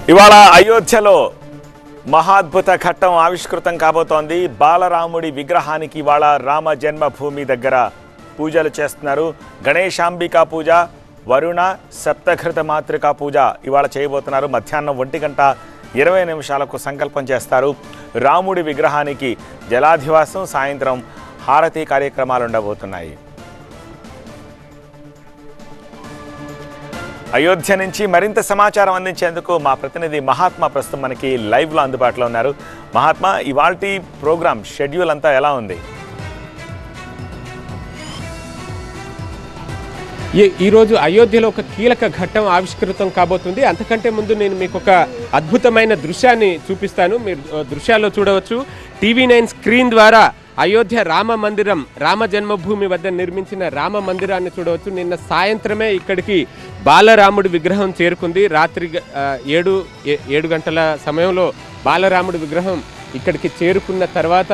ఇవాళ అయోధ్యలో మహాద్భుత ఘట్టం ఆవిష్కృతం కాబోతోంది. బాలరాముడి విగ్రహానికి ఇవాళ రామ జన్మభూమి దగ్గర పూజలు చేస్తున్నారు. గణేశాంబికా పూజ, వరుణ సప్తఘృత మాతృకా పూజ ఇవాళ చేయబోతున్నారు. మధ్యాహ్నం 1:20 సంకల్పం చేస్తారు. రాముడి విగ్రహానికి జలాధివాసం, సాయంత్రం హారతి కార్యక్రమాలు ఉండబోతున్నాయి. అయోధ్య నుంచి మరింత సమాచారం అందించేందుకు మా ప్రతినిధి మహాత్మా ప్రస్తుతం మనకి లైవ్లో అందుబాటులో ఉన్నారు. మహాత్మా, ఇవాల్టి ప్రోగ్రామ్ షెడ్యూల్ అంతా ఎలా ఉంది? ఈరోజు అయోధ్యలో ఒక కీలక ఘట్టం ఆవిష్కృతం కాబోతుంది. అంతకంటే ముందు నేను మీకు ఒక అద్భుతమైన దృశ్యాన్ని చూపిస్తాను. మీరు దృశ్యాల్లో చూడవచ్చు. TV9 స్క్రీన్ ద్వారా అయోధ్య రామ మందిరం, రామ జన్మభూమి వద్ద నిర్మించిన రామ మందిరాన్ని చూడవచ్చు. నిన్న సాయంత్రమే ఇక్కడికి బాలరాముడి విగ్రహం చేరుకుంది. రాత్రి 7 గంటల సమయంలో బాలరాముడి విగ్రహం ఇక్కడికి చేరుకున్న తర్వాత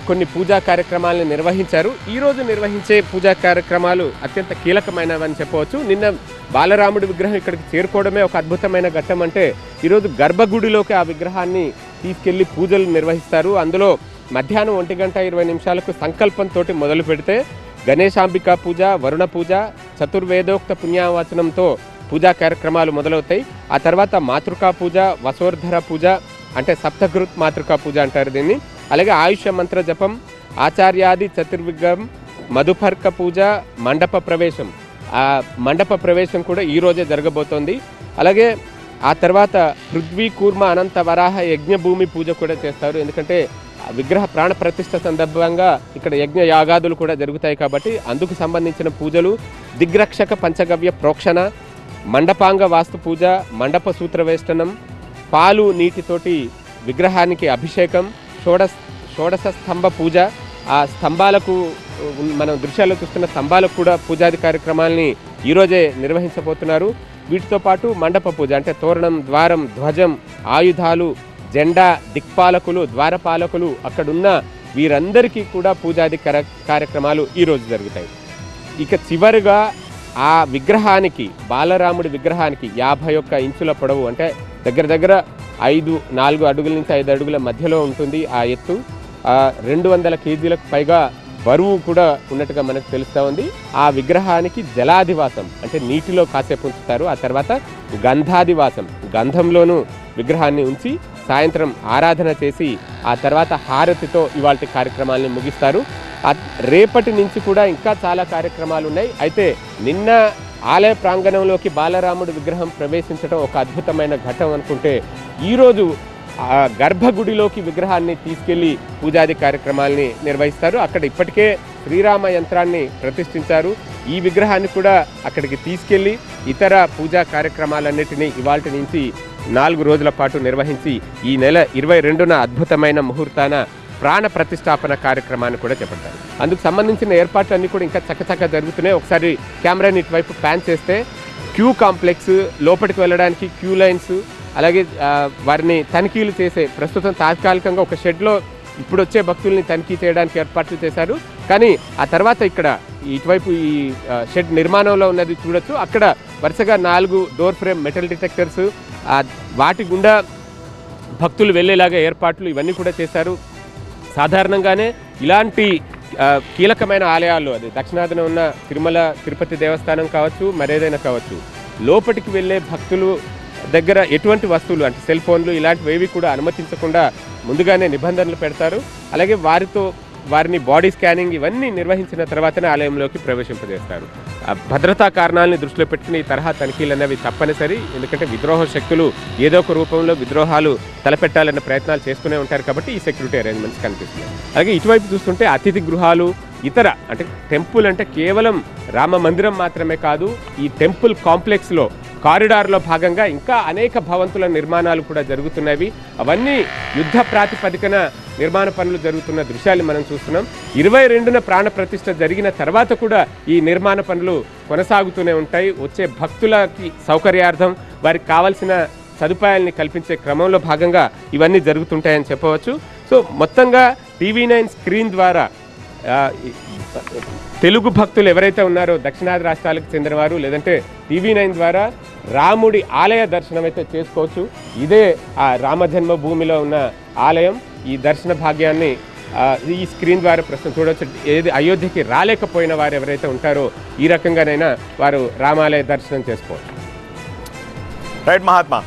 కొన్ని పూజా కార్యక్రమాలను నిర్వహించారు. ఈరోజు నిర్వహించే పూజా కార్యక్రమాలు అత్యంత కీలకమైనవని చెప్పవచ్చు. నిన్న బాలరాముడి విగ్రహం ఇక్కడికి చేరుకోవడమే ఒక అద్భుతమైన ఘట్టం. అంటే ఈరోజు గర్భగుడిలోకి ఆ విగ్రహాన్ని తీసుకెళ్లి పూజలు నిర్వహిస్తారు. అందులో మధ్యాహ్నం 1:20 సంకల్పంతో మొదలు పెడితే గణేశాంబికా పూజ, వరుణ పూజ, చతుర్వేదోక్త పుణ్యావచనంతో పూజా కార్యక్రమాలు మొదలవుతాయి. ఆ తర్వాత మాతృకా పూజ, వసోర్ధర పూజ అంటే సప్తఘృత్ మాతృకా పూజ అంటారు దీన్ని. అలాగే ఆయుష్య మంత్ర జపం, ఆచార్యాది చతుర్విగ్రహం, మధుపర్క పూజ, మండప ప్రవేశం. ఆ మండప ప్రవేశం కూడా ఈరోజే జరగబోతోంది. అలాగే ఆ తర్వాత పృథ్వీ కూర్మ అనంత వరాహ యజ్ఞభూమి పూజ కూడా చేస్తారు. ఎందుకంటే విగ్రహ ప్రాణ ప్రతిష్ఠ సందర్భంగా ఇక్కడ యజ్ఞ యాగాదులు కూడా జరుగుతాయి కాబట్టి అందుకు సంబంధించిన పూజలు, దిగ్రక్షక పంచగవ్య ప్రోక్షణ, మండపాంగ వాస్తు పూజ, మండప సూత్రవేష్టనం, పాలు నీటితోటి విగ్రహానికి అభిషేకం, షోడశ స్తంభ పూజ. ఆ స్తంభాలకు మనం దృశ్యాల్లో చూస్తున్న స్తంభాలకు కూడా పూజాది కార్యక్రమాలని ఈరోజే నిర్వహించబోతున్నారు. వీటితో పాటు మండప పూజ అంటే తోరణం, ద్వారం, ధ్వజం, ఆయుధాలు, జెండా, దిక్పాలకులు, ద్వారపాలకులు, అక్కడున్న వీరందరికీ కూడా పూజాది కార్యక్రమాలు ఈరోజు జరుగుతాయి. ఇక చివరిగా ఆ విగ్రహానికి, బాలరాముడి విగ్రహానికి 51 ఇంచుల పొడవు అంటే దగ్గర 4 అడుగుల నుంచి 5 అడుగుల మధ్యలో ఉంటుంది ఆ ఎత్తు. 200 కేజీలకు పైగా బరువు కూడా ఉన్నట్టుగా మనకు తెలుస్తూ ఉంది. ఆ విగ్రహానికి జలాధివాసం అంటే నీటిలో కాసేపు ఉంచుతారు. ఆ తర్వాత గంధాదివాసం, గంధంలోనూ విగ్రహాన్ని ఉంచి సాయంత్రం ఆరాధన చేసి ఆ తర్వాత హారతితో ఇవాల్టి కార్యక్రమాలను ముగిస్తారు. రేపటి నుంచి కూడా ఇంకా చాలా కార్యక్రమాలు ఉన్నాయి. అయితే నిన్న ఆలయ ప్రాంగణంలోకి బాలరాముడి విగ్రహం ప్రవేశించడం ఒక అద్భుతమైన ఘట్టం అనుకుంటే, ఈరోజు గర్భగుడిలోకి విగ్రహాన్ని తీసుకెళ్లి పూజాది కార్యక్రమాలని నిర్వహిస్తారు. అక్కడ ఇప్పటికే శ్రీరామ యంత్రాన్ని ప్రతిష్ఠించారు. ఈ విగ్రహాన్ని కూడా అక్కడికి తీసుకెళ్లి ఇతర పూజా కార్యక్రమాలన్నిటినీ ఇవాల్టి నుంచి 4 రోజుల పాటు నిర్వహించి ఈ నెల 22న అద్భుతమైన ముహూర్తాన ప్రాణ ప్రతిష్టాపన కార్యక్రమాన్ని కూడా చేపట్టారు. అందుకు సంబంధించిన ఏర్పాట్లన్నీ కూడా ఇంకా చక్కచక్క జరుగుతున్నాయి. ఒకసారి కెమెరాని ఇటువైపు ప్యాన్ చేస్తే క్యూ కాంప్లెక్స్, లోపలికి వెళ్ళడానికి క్యూ లైన్స్, అలాగే వారిని తనిఖీలు చేసే ప్రస్తుతం తాత్కాలికంగా ఒక షెడ్లో ఇప్పుడు వచ్చే భక్తుల్ని తనిఖీ చేయడానికి ఏర్పాట్లు చేశారు. కానీ ఆ తర్వాత ఇక్కడ ఇటువైపు ఈ షెడ్ నిర్మాణంలో ఉన్నది చూడొచ్చు. అక్కడ వరుసగా 4 డోర్ ఫ్రేమ్ మెటల్ డిటెక్టర్స్, వాటి గుండా భక్తులు వెళ్ళేలాగా ఏర్పాట్లు ఇవన్నీ కూడా చేశారు. సాధారణంగానే ఇలాంటి కీలకమైన ఆలయాల్లో, అది దక్షిణాదిన ఉన్న తిరుమల తిరుపతి దేవస్థానం కావచ్చు, మరేదైనా కావచ్చు, లోపలికి వెళ్ళే భక్తులు దగ్గర ఎటువంటి వస్తువులు అంటే సెల్ ఫోన్లు ఇలాంటివి కూడా అనుమతించకుండా ముందుగానే నిబంధనలు పెడతారు. అలాగే వారిని బాడీ స్కానింగ్ ఇవన్నీ నిర్వహించిన తర్వాతనే ఆలయంలోకి ప్రవేశింపజేస్తారు. భద్రతా కారణాలని దృష్టిలో పెట్టుకుని ఈ తరహా తనిఖీలు అనేవి తప్పనిసరి. ఎందుకంటే విద్రోహ శక్తులు ఏదో ఒక రూపంలో విద్రోహాలు తలపెట్టాలన్న ప్రయత్నాలు చేస్తూనే ఉంటారు కాబట్టి ఈ సెక్యూరిటీ అరేంజ్మెంట్స్ కనిపిస్తున్నాయి. అలాగే ఇటువైపు చూస్తుంటే అతిథి గృహాలు, ఇతర అంటే టెంపుల్ అంటే కేవలం రామ మందిరం మాత్రమే కాదు, ఈ టెంపుల్ కాంప్లెక్స్లో కారిడార్లో భాగంగా ఇంకా అనేక భవంతుల నిర్మాణాలు కూడా జరుగుతున్నవి. అవన్నీ యుద్ధ ప్రాతిపదికన నిర్మాణ పనులు జరుగుతున్న దృశ్యాలు మనం చూస్తున్నాం. 22న ప్రాణ ప్రతిష్ఠ జరిగిన తర్వాత కూడా ఈ నిర్మాణ పనులు కొనసాగుతూనే ఉంటాయి. వచ్చే భక్తులకి సౌకర్యార్థం వారికి కావాల్సిన సదుపాయాలని కల్పించే క్రమంలో భాగంగా ఇవన్నీ జరుగుతుంటాయని చెప్పవచ్చు. సో మొత్తంగా TV9 స్క్రీన్ ద్వారా తెలుగు భక్తులు ఎవరైతే ఉన్నారో దక్షిణాది రాష్ట్రాలకు చెందినవారు లేదంటే TV9 ద్వారా రాముడి ఆలయ దర్శనం అయితే చేసుకోవచ్చు. ఇదే ఆ రామజన్మభూమిలో ఉన్న ఆలయం. ఈ దర్శన భాగ్యాన్ని ఈ స్క్రీన్ ద్వారా ప్రస్తుతం చూడవచ్చు. ఏది అయోధ్యకి రాలేకపోయిన వారు ఎవరైతే ఉంటారో ఈ రకంగానైనా వారు రామాలయ దర్శనం చేసుకోవచ్చు. రైట్ మహాత్మా.